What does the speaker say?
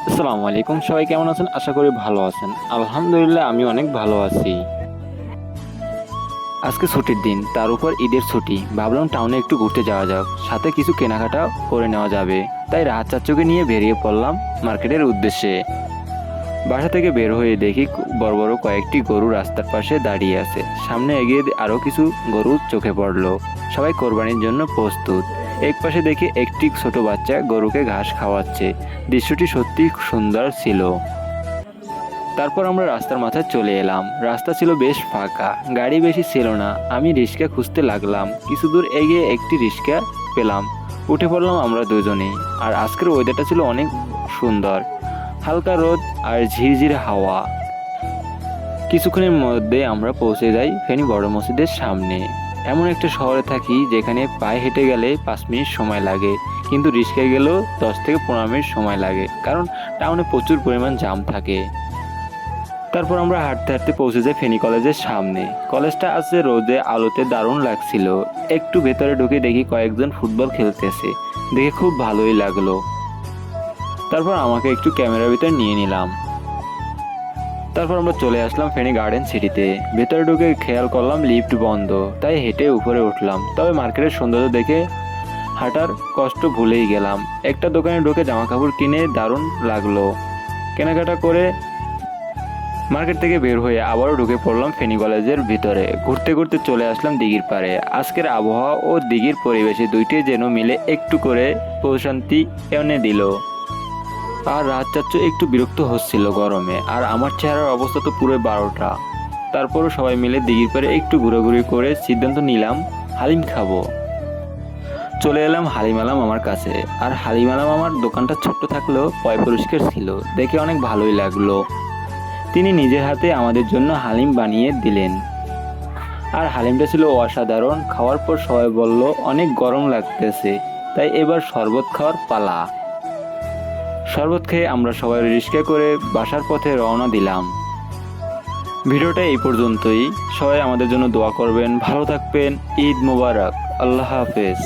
আসসালামু আলাইকুম, সবাই কেমন আছেন? আশা করি ভালো আছেন। আলহামদুলিল্লাহ আমি অনেক ভালো আছি। আজকে ছুটির দিন, তার উপর ঈদের ছুটি। ভাবলাম টাউনে একটু ঘুরতে যাওয়া যাক, সাথে কিছু কেনাকাটা করে নেওয়া যাবে। তাই রাহাত চাচ্চুকে নিয়ে বেরিয়ে পড়লাম মার্কেটের উদ্দেশ্যে। বাসা থেকে বের হয়ে দেখি বড় বড় কয়েকটি গরু রাস্তার পাশে দাঁড়িয়ে আছে। সামনে এগিয়ে আরও কিছু গরু চোখে পড়লো। সবাই কোরবানির জন্য প্রস্তুত। এক পাশে দেখি একটি ছোট বাচ্চা গরুকে ঘাস খাওয়াচ্ছে। দৃশ্যটি সত্যি সুন্দর ছিল। তারপর আমরা রাস্তার মাথায় চলে এলাম। রাস্তা ছিল বেশ ফাঁকা, গাড়ি বেশি ছিল না। আমি রিক্সা খুঁজতে লাগলাম। কিছু দূর এগিয়ে একটি রিক্সা পেলাম। উঠে পড়লাম আমরা দুজনেই। আর আজকের ওয়েদারটা ছিল অনেক সুন্দর, হালকা রোদ আর ঝিরঝিরে হাওয়া। কিছুক্ষণের মধ্যে আমরা পৌঁছে যাই ফেনী বড় মসজিদের সামনে। এমন একটা শহরে থাকি যেখানে পায়ে হেঁটে গেলে 5 মিনিট সময় লাগে, কিন্তু রিক্সায় গেলেও 10 থেকে 15 মিনিট সময় লাগে, কারণ টাউনে প্রচুর পরিমাণ জ্যাম থাকে। তারপর আমরা হাঁটতে হাঁটতে পৌঁছে যাই ফেনী কলেজের সামনে। কলেজটা আছে রোদে আলোতে দারুণ লাগছিল। একটু ভেতরে ঢুকে দেখি কয়েকজন ফুটবল খেলতেছে, দেখে খুব ভালোই লাগলো। তারপর আমাকে একটু ক্যামেরার ভিতরে নিয়ে নিলাম। তারপর আমরা চলে আসলাম ফেনী গার্ডেন সিটিতে। ভেতরে ঢুকে খেয়াল করলাম লিফট বন্ধ, তাই হেঁটে উপরে উঠলাম। তবে মার্কেটের সৌন্দর্য দেখে হাঁটার কষ্ট ভুলেই গেলাম। একটা দোকানে ঢুকে জামা কাপড় কিনে দারুণ লাগলো। কেনাকাটা করে মার্কেট থেকে বের হয়ে আবারও ঢুকে পড়লাম ফেনী কলেজের ভিতরে। ঘুরতে ঘুরতে চলে আসলাম দিঘির পাড়ে। আজকের আবহাওয়া ও দিঘির পরিবেশে দুইটি যেন মিলে একটু করে প্রশান্তি এনে দিল। আর রাত চাচ্চু একটু বিরক্ত হচ্ছিল গরমে, আর আমার চেহারার অবস্থা তো পুরো 12টা। তারপরও সবাই মিলে দিঘির পাড়ে একটু ঘোরাঘুরি করে সিদ্ধান্ত নিলাম হালিম খাবো। চলে এলাম হালিম আলাম আমার কাছে। আর হালিম আলাম আমার দোকানটা ছোট্ট থাকলেও পয় পরিষ্কার ছিল, দেখে অনেক ভালোই লাগলো। তিনি নিজের হাতে আমাদের জন্য হালিম বানিয়ে দিলেন। আর হালিমটা ছিল অসাধারণ। খাওয়ার পর সবাই বলল অনেক গরম লাগতেছে, তাই এবার শরবত খাওয়ার পালা। শরবত খেয়ে আমরা সবাই রিক্সা করে বাসার পথে রওনা দিলাম। ভিডিওটা এই পর্যন্তই। সবাই আমাদের জন্য দোয়া করবেন, ভালো থাকবেন। ঈদ মোবারক। আল্লাহ হাফেজ।